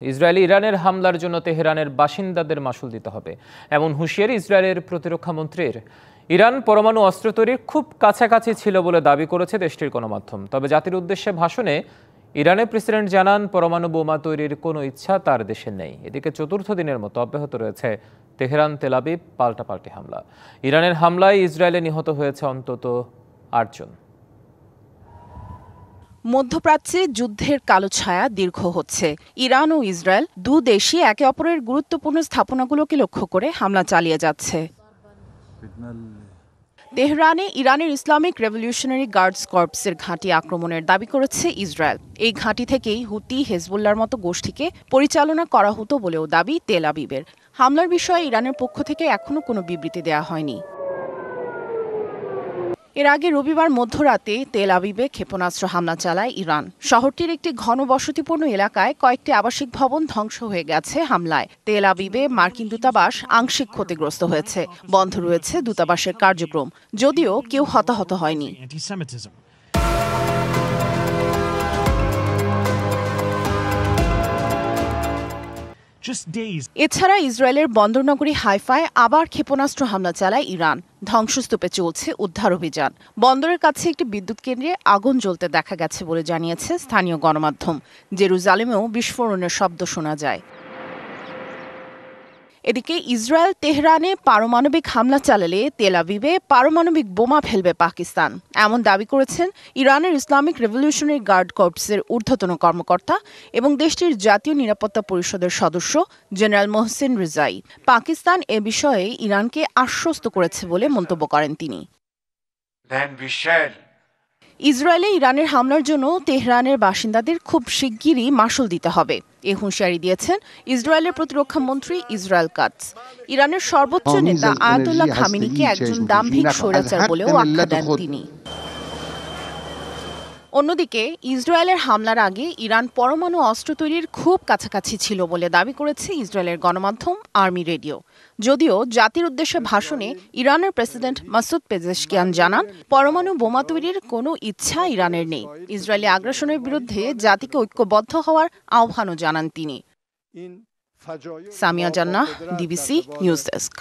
Israeli ইরানের হামলার জন্য তেহরানের বাসিন্দাদের মাশুল দিতে হবে, এমন হুঁশিয়ারি ইসরায়েলের প্রতিরক্ষা মন্ত্রীর। ইরান পরমাণু অস্ত্র তৈরির খুব কাছাকাছি ছিল বলে দাবি করেছে দেশটির গণমাধ্যম। তবে জাতির উদ্দেশ্যে ভাষণে ইরানের প্রেসিডেন্ট জানান, পরমাণু বোমা তৈরির কোনো ইচ্ছা তার দেশে নেই। এদিকে চতুর্থ দিনের মতো অব্যাহত রয়েছে তেহরান তেল আবিব পাল্টাপাল্টি হামলা। ইরানের হামলায় ইসরায়েলে নিহত হয়েছে অন্তত ৮ জন। মধ্যপ্রাচ্যে যুদ্ধের কালো ছায়া দীর্ঘ হচ্ছে। ইরান ও ইসরায়েল দু দেশই একে অপরের গুরুত্বপূর্ণ স্থাপনাগুলোকে লক্ষ্য করে হামলা চালিয়ে যাচ্ছে। তেহরানে ইরানের ইসলামিক রেভলিউশনারি গার্ডস কর্পসের ঘাঁটি আক্রমণের দাবি করেছে ইসরায়েল। এই ঘাঁটি থেকেই হুতি, হেজবুল্লাহর মতো গোষ্ঠীকে পরিচালনা করা হতো বলেও দাবি তেল আবিবের। হামলার বিষয়ে ইরানের পক্ষ থেকে এখনো কোনো বিবৃতি দেওয়া হয়নি। এর আগে রবিবার মধ্যরাতে তেল আবিবে ক্ষেপণাস্ত্র হামলা চালায় ইরান। শহরটির একটি ঘনবসতিপূর্ণ এলাকায় কয়েকটি আবাসিক ভবন ধ্বংস হয়ে গেছে হামলায়। তেল আবিবে মার্কিন দূতাবাস আংশিক ক্ষতিগ্রস্ত হয়েছে। বন্ধ রয়েছে দূতাবাসের কার্যক্রম, যদিও কেউ হতাহত হয়নি। এছাড়া ইসরায়েলের বন্দরনগরী হাইফায় আবার ক্ষেপণাস্ত্র হামলা চালায় ইরান। ধ্বংসস্তূপে চলছে উদ্ধার অভিযান। বন্দরের কাছে একটি বিদ্যুৎ কেন্দ্রে আগুন জ্বলতে দেখা গেছে বলে জানিয়েছে স্থানীয় গণমাধ্যম। জেরুজালেমেও বিস্ফোরণের শব্দ শোনা যায়। এদিকে ইসরায়েল তেহরানে পারমাণবিক হামলা চালালে তেল আবিবে পারমাণবিক বোমা ফেলবে পাকিস্তান, এমন দাবি করেছেন ইরানের ইসলামিক রেভলিউশনারি গার্ড কর্পসের ঊর্ধ্বতন কর্মকর্তা এবং দেশটির জাতীয় নিরাপত্তা পরিষদের সদস্য জেনারেল মোহসেন রেজাই। পাকিস্তান এ বিষয়ে ইরানকে আশ্বস্ত করেছে বলে মন্তব্য করেন তিনি। ইসরায়েলে ইরানের হামলার জন্য তেহরানের বাসিন্দাদের খুব শিগগিরই মাশুল দিতে হবে, এ হুঁশিয়ারি দিয়েছেন ইসরায়েলের প্রতিরক্ষা মন্ত্রী ইসরায়েল কাটস। ইরানের সর্বোচ্চ নেতা আয়াতুল্লাহ খামেনিকে একজন দাম্ভিক স্বৈরাচার বলেও আখ্যা দেন তিনি। অন্যদিকে ইসরায়েলের হামলার আগে ইরান পরমাণু অস্ত্র তৈরির খুব কাছাকাছি ছিল বলে দাবি করেছে ইসরায়েলের গণমাধ্যম আর্মি রেডিও। যদিও জাতির উদ্দেশ্যে ভাষণে ইরানের প্রেসিডেন্ট মাসুদ পেজেশকিয়ান জানান, পরমাণু বোমা তৈরির কোনো ইচ্ছা ইরানের নেই। ইসরায়েলি আগ্রাসনের বিরুদ্ধে জাতিকে ঐক্যবদ্ধ হওয়ার আহ্বানও জানান তিনি। সামিয়া জান্নাহ, ডিবিসি নিউজ ডেস্ক।